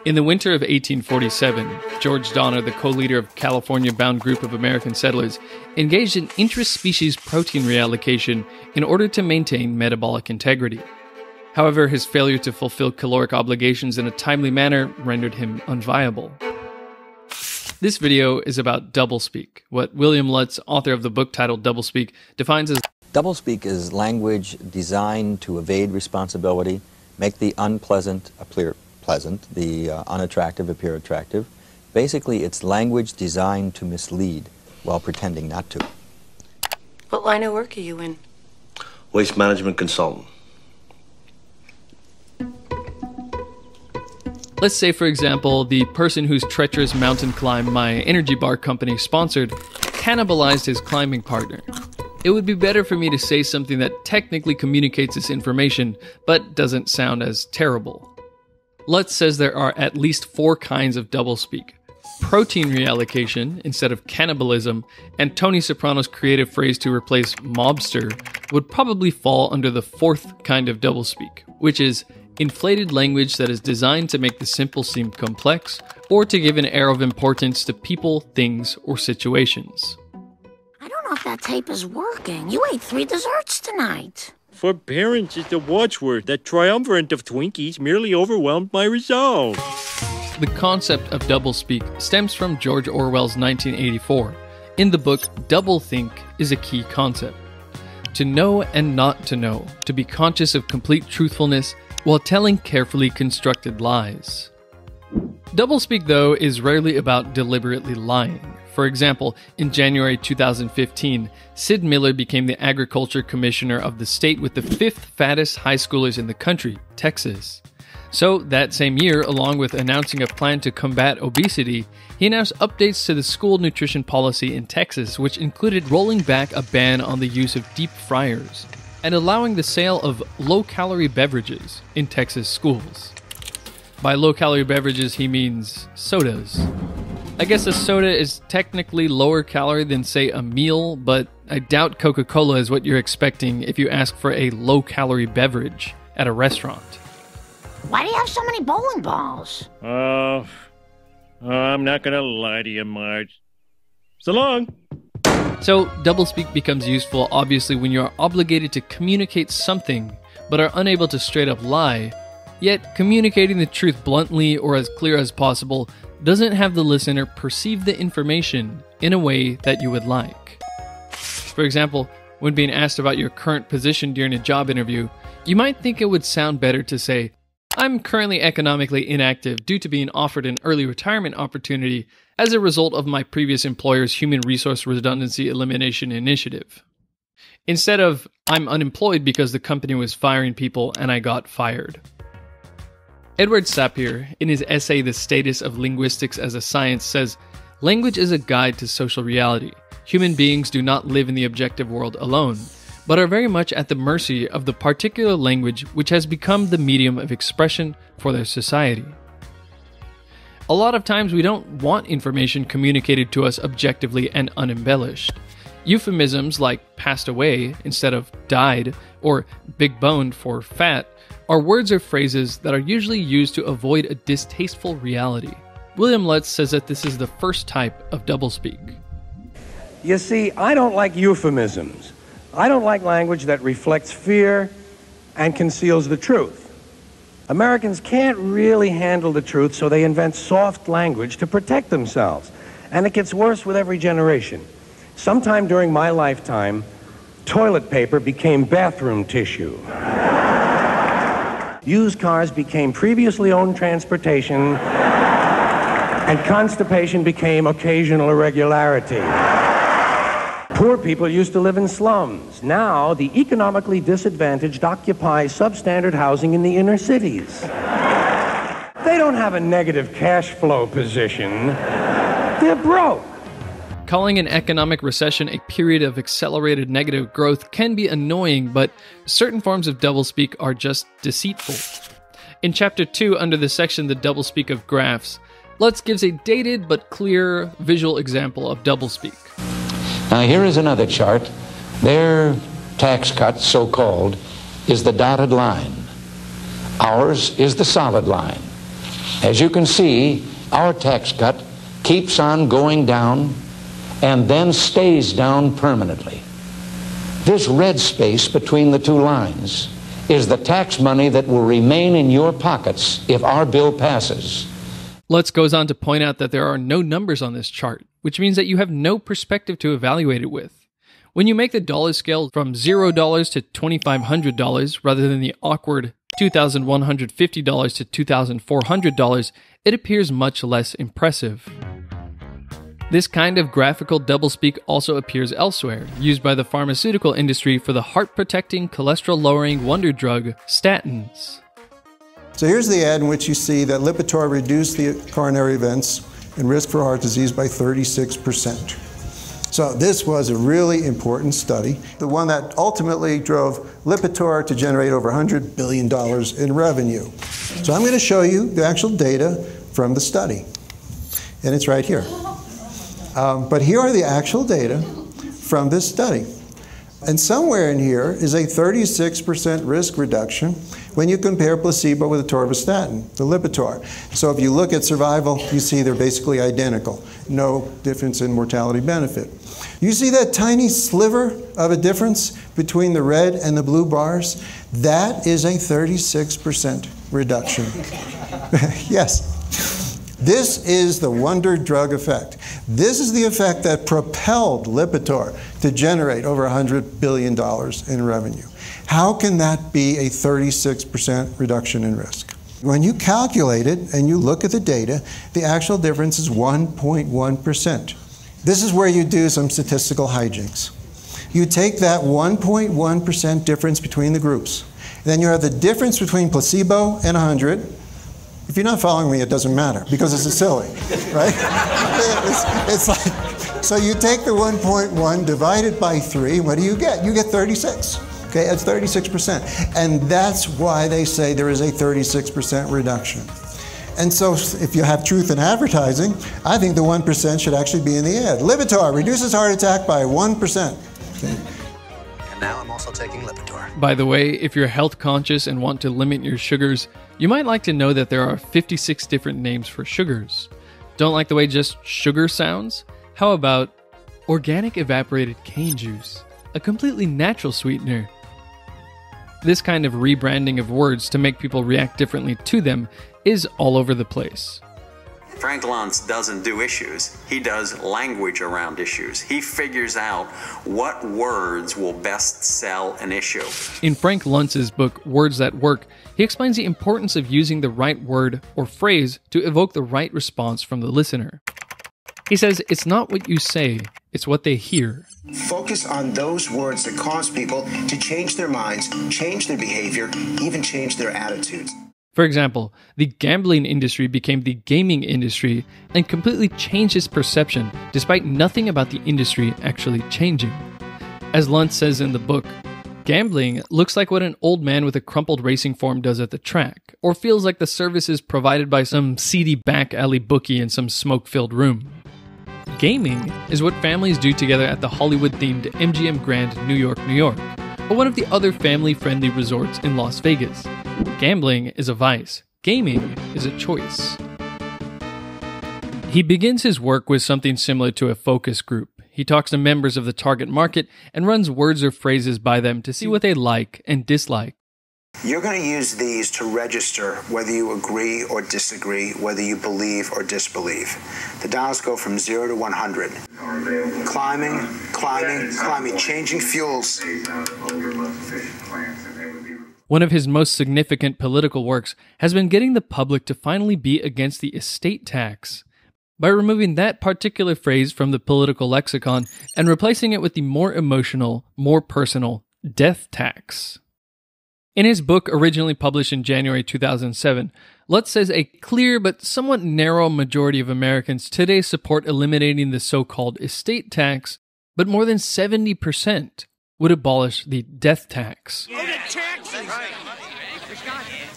In the winter of 1847, George Donner, the co-leader of a California-bound group of American settlers, engaged in intra-species protein reallocation in order to maintain metabolic integrity. However, his failure to fulfill caloric obligations in a timely manner rendered him unviable. This video is about DoubleSpeak, what William Lutz, author of the book titled DoubleSpeak, defines as DoubleSpeak is language designed to evade responsibility, make the unpleasant appear pleasant, the unattractive appear attractive. Basically, it's language designed to mislead while pretending not to. What line of work are you in? Waste management consultant. Let's say, for example, the person whose treacherous mountain climb my energy bar company sponsored cannibalized his climbing partner. It would be better for me to say something that technically communicates this information, but doesn't sound as terrible. Lutz says there are at least 4 kinds of doublespeak: protein reallocation instead of cannibalism, and Tony Soprano's creative phrase to replace mobster would probably fall under the 4th kind of doublespeak, which is inflated language that is designed to make the simple seem complex, or to give an air of importance to people, things, or situations. I don't know if that tape is working. You ate 3 desserts tonight. Forbearance is the watchword. That triumvirate of Twinkies merely overwhelmed my resolve. The concept of doublespeak stems from George Orwell's 1984. In the book, doublethink is a key concept. To know and not to know, to be conscious of complete truthfulness while telling carefully constructed lies. Doublespeak, though, is rarely about deliberately lying. For example, in January 2015, Sid Miller became the Agriculture Commissioner of the state with the 5th fattest high schoolers in the country, Texas. So, that same year, along with announcing a plan to combat obesity, he announced updates to the school nutrition policy in Texas, which included rolling back a ban on the use of deep fryers and allowing the sale of low-calorie beverages in Texas schools. By low-calorie beverages, he means sodas. I guess a soda is technically lower calorie than, say, a meal, but I doubt Coca-Cola is what you're expecting if you ask for a low-calorie beverage at a restaurant. Why do you have so many bowling balls? I'm not gonna lie to you, Marge. So long! So, doublespeak becomes useful obviously when you are obligated to communicate something, but are unable to straight up lie, yet communicating the truth bluntly or as clear as possible doesn't have the listener perceive the information in a way that you would like. For example, when being asked about your current position during a job interview, you might think it would sound better to say, "I'm currently economically inactive due to being offered an early retirement opportunity as a result of my previous employer's human resource redundancy elimination initiative," instead of, "I'm unemployed because the company was firing people and I got fired." Edward Sapir, in his essay The Status of Linguistics as a Science, says, "Language is a guide to social reality. Human beings do not live in the objective world alone, but are very much at the mercy of the particular language which has become the medium of expression for their society." A lot of times we don't want information communicated to us objectively and unembellished. Euphemisms like passed away instead of died, or big boned for fat, are words or phrases that are usually used to avoid a distasteful reality. William Lutz says that this is the first type of doublespeak. You see, I don't like euphemisms. I don't like language that reflects fear and conceals the truth. Americans can't really handle the truth, so they invent soft language to protect themselves. And it gets worse with every generation. Sometime during my lifetime, toilet paper became bathroom tissue. Used cars became previously owned transportation, and constipation became occasional irregularity. Poor people used to live in slums. Now, the economically disadvantaged occupy substandard housing in the inner cities. They don't have a negative cash flow position. They're broke. Calling an economic recession a period of accelerated negative growth can be annoying, but certain forms of doublespeak are just deceitful. In Chapter 2, under the section The Doublespeak of Graphs, Lutz gives a dated but clear visual example of doublespeak. Now here is another chart. Their tax cut, so-called, is the dotted line. Ours is the solid line. As you can see, our tax cut keeps on going down and then stays down permanently. This red space between the two lines is the tax money that will remain in your pockets if our bill passes. Lutz goes on to point out that there are no numbers on this chart, which means that you have no perspective to evaluate it with. When you make the dollar scale from $0 to $2,500 rather than the awkward $2,150 to $2,400, it appears much less impressive. This kind of graphical doublespeak also appears elsewhere, used by the pharmaceutical industry for the heart-protecting, cholesterol-lowering wonder drug, statins. So here's the ad in which you see that Lipitor reduced the coronary events and risk for heart disease by 36%. So this was a really important study, the one that ultimately drove Lipitor to generate over $100 billion in revenue. So I'm going to show you the actual data from the study, and it's right here. But here are the actual data from this study. And somewhere in here is a 36% risk reduction when you compare placebo with atorvastatin, the Lipitor. So if you look at survival, you see they're basically identical. No difference in mortality benefit. You see that tiny sliver of a difference between the red and the blue bars? That is a 36% reduction. Yes. This is the wonder drug effect. This is the effect that propelled Lipitor to generate over $100 billion in revenue. How can that be a 36% reduction in risk? When you calculate it and you look at the data, the actual difference is 1.1%. This is where you do some statistical hijinks. You take that 1.1% difference between the groups. Then you have the difference between placebo and 100. If you're not following me, it doesn't matter, because it's silly, right? It's like, so you take the 1.1, divide it by 3, what do you get? You get 36. Okay, that's 36%. And that's why they say there is a 36% reduction. And so if you have truth in advertising, I think the 1% should actually be in the ad. Lipitor reduces heart attack by 1%. Okay. And now I'm also taking Lipitor. By the way, if you're health conscious and want to limit your sugars, you might like to know that there are 56 different names for sugars. Don't like the way just sugar sounds? How about organic evaporated cane juice, a completely natural sweetener? This kind of rebranding of words to make people react differently to them is all over the place. Frank Luntz doesn't do issues. He does language around issues. He figures out what words will best sell an issue. In Frank Luntz's book, Words That Work, he explains the importance of using the right word or phrase to evoke the right response from the listener. He says, it's not what you say, it's what they hear. Focus on those words that cause people to change their minds, change their behavior, even change their attitudes. For example, the gambling industry became the gaming industry and completely changed its perception, despite nothing about the industry actually changing. As Luntz says in the book, gambling looks like what an old man with a crumpled racing form does at the track, or feels like the services provided by some seedy back alley bookie in some smoke-filled room. Gaming is what families do together at the Hollywood-themed MGM Grand, New York, New York, or one of the other family-friendly resorts in Las Vegas. Gambling is a vice. Gaming is a choice. He begins his work with something similar to a focus group. He talks to members of the target market and runs words or phrases by them to see what they like and dislike. You're going to use these to register whether you agree or disagree, whether you believe or disbelieve. The dials go from 0 to 100. Climbing, climbing, climbing, changing fuels. One of his most significant political works has been getting the public to finally be against the estate tax, by removing that particular phrase from the political lexicon and replacing it with the more emotional, more personal death tax. In his book, originally published in January 2007, Lutz says a clear but somewhat narrow majority of Americans today support eliminating the so-called estate tax, but more than 70% would abolish the death tax.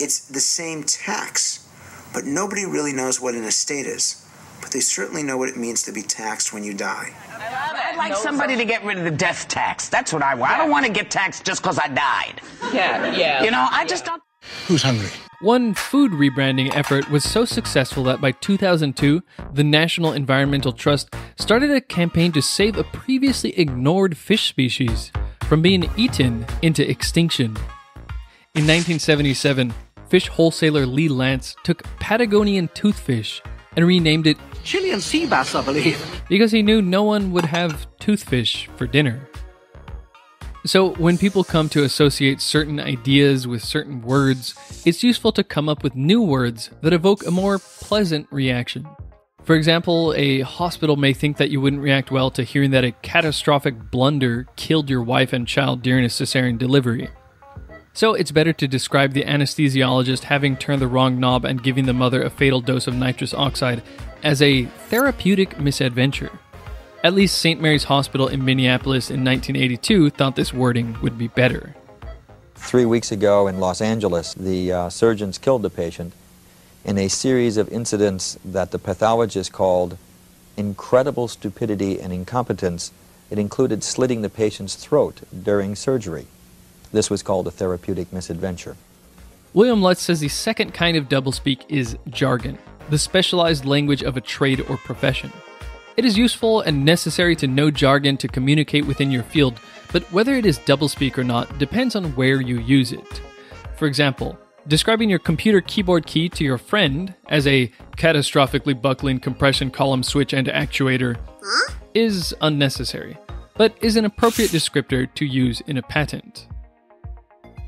It's the same tax, but nobody really knows what an estate is. But they certainly know what it means to be taxed when you die. I'd like somebody to get rid of the death tax. That's what I want. I don't want to get taxed just because I died. Yeah. You know, I just don't... Who's hungry? One food rebranding effort was so successful that by 2002, the National Environmental Trust started a campaign to save a previously ignored fish species from being eaten into extinction. In 1977, fish wholesaler Lee Lance took Patagonian toothfish and renamed it Chilean sea bass, I believe. because he knew no one would have toothfish for dinner. So when people come to associate certain ideas with certain words, it's useful to come up with new words that evoke a more pleasant reaction. For example, a hospital may think that you wouldn't react well to hearing that a catastrophic blunder killed your wife and child during a cesarean delivery. So it's better to describe the anesthesiologist having turned the wrong knob and giving the mother a fatal dose of nitrous oxide as a therapeutic misadventure. At least St. Mary's Hospital in Minneapolis in 1982 thought this wording would be better. 3 weeks ago in Los Angeles, the surgeons killed the patient in a series of incidents that the pathologist called incredible stupidity and incompetence. It included slitting the patient's throat during surgery. This was called a therapeutic misadventure. William Lutz says the second kind of doublespeak is jargon, the specialized language of a trade or profession. It is useful and necessary to know jargon to communicate within your field, but whether it is doublespeak or not depends on where you use it. For example, describing your computer keyboard key to your friend as a catastrophically buckling compression column switch and actuator is unnecessary, but is an appropriate descriptor to use in a patent.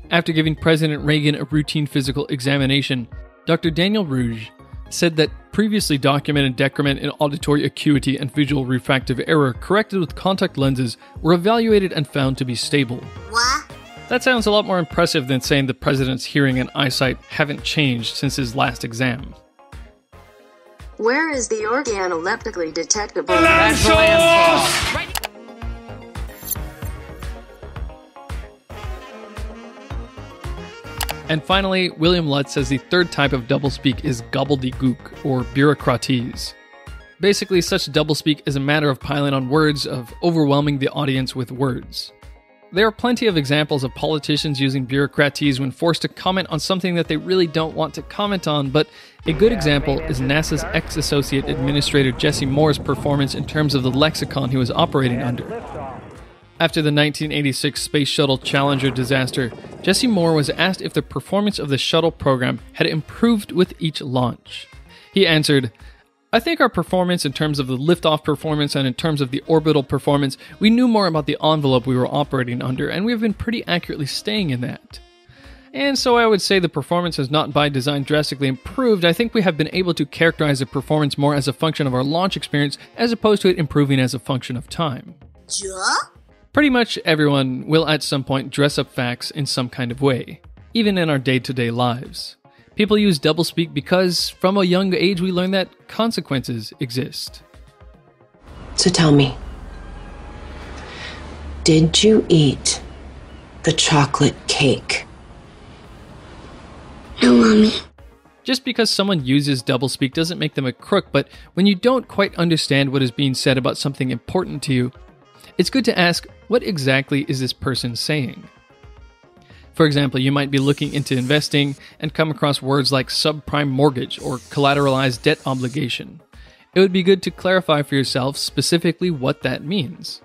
After giving President Reagan a routine physical examination, Dr. Daniel Rouge said that previously documented decrement in auditory acuity and visual refractive error corrected with contact lenses were evaluated and found to be stable. What? That sounds a lot more impressive than saying the president's hearing and eyesight haven't changed since his last exam. Where is the organoleptically detectable And finally, William Lutz says the third type of doublespeak is gobbledygook, or bureaucratese. Basically, such doublespeak is a matter of piling on words, of overwhelming the audience with words. There are plenty of examples of politicians using bureaucratese when forced to comment on something that they really don't want to comment on, but a good example is NASA's ex-associate administrator Jesse Moore's performance in terms of the lexicon he was operating under. After the 1986 Space Shuttle Challenger disaster, Jesse Moore was asked if the performance of the shuttle program had improved with each launch. He answered, "I think our performance in terms of the liftoff performance and in terms of the orbital performance, we knew more about the envelope we were operating under, and we have been pretty accurately staying in that. And so I would say the performance has not by design drastically improved. I think we have been able to characterize the performance more as a function of our launch experience as opposed to it improving as a function of time." Pretty much everyone will at some point dress up facts in some kind of way, even in our day-to-day lives. People use doublespeak because from a young age we learn that consequences exist. So tell me, did you eat the chocolate cake? No, Mommy. Just because someone uses doublespeak doesn't make them a crook, but when you don't quite understand what is being said about something important to you, it's good to ask, what exactly is this person saying? For example, you might be looking into investing and come across words like subprime mortgage or collateralized debt obligation. It would be good to clarify for yourself specifically what that means.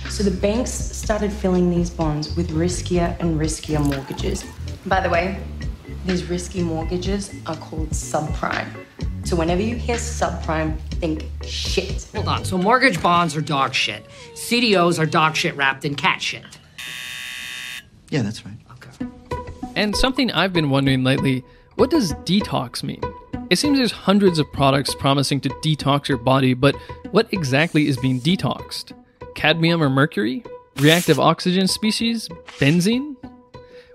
So the banks started filling these bonds with riskier and riskier mortgages. By the way, these risky mortgages are called subprime. So whenever you hear subprime, think shit. Hold on, so mortgage bonds are dog shit. CDOs are dog shit wrapped in cat shit. Yeah, that's right. Okay. And something I've been wondering lately, what does detox mean? It seems there's hundreds of products promising to detox your body, but what exactly is being detoxed? Cadmium or mercury? Reactive oxygen species? Benzene?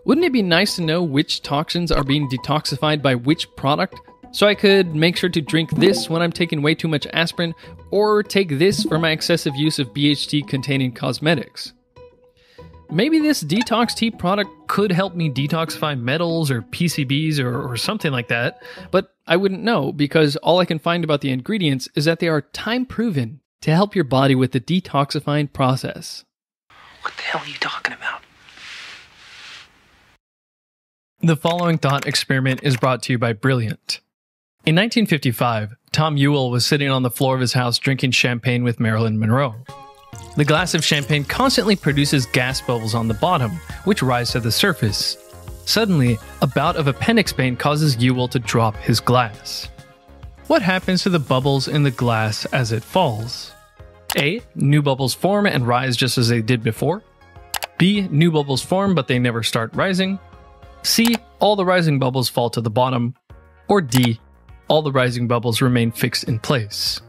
Wouldn't it be nice to know which toxins are being detoxified by which product? So I could make sure to drink this when I'm taking way too much aspirin, or take this for my excessive use of BHT containing cosmetics. Maybe this detox tea product could help me detoxify metals or PCBs or something like that, but I wouldn't know because all I can find about the ingredients is that they are time proven to help your body with the detoxifying process. What the hell are you talking about? The following thought experiment is brought to you by Brilliant. In 1955, Tom Ewell was sitting on the floor of his house drinking champagne with Marilyn Monroe. The glass of champagne constantly produces gas bubbles on the bottom, which rise to the surface. Suddenly, a bout of appendix pain causes Ewell to drop his glass. What happens to the bubbles in the glass as it falls? A. New bubbles form and rise just as they did before. B. New bubbles form but they never start rising. C. All the rising bubbles fall to the bottom. Or D. All the rising bubbles remain fixed in place.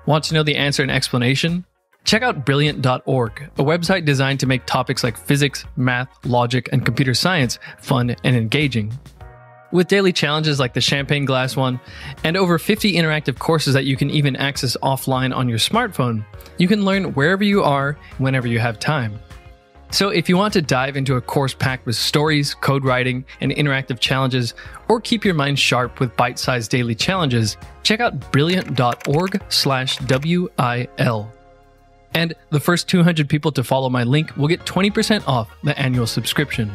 Want to know the answer and explanation? Check out Brilliant.org, a website designed to make topics like physics, math, logic, and computer science fun and engaging. With daily challenges like the champagne glass one, and over 50 interactive courses that you can even access offline on your smartphone, you can learn wherever you are, whenever you have time. So if you want to dive into a course packed with stories, code writing, and interactive challenges, or keep your mind sharp with bite-sized daily challenges, check out brilliant.org/WIL. And the first 200 people to follow my link will get 20% off the annual subscription.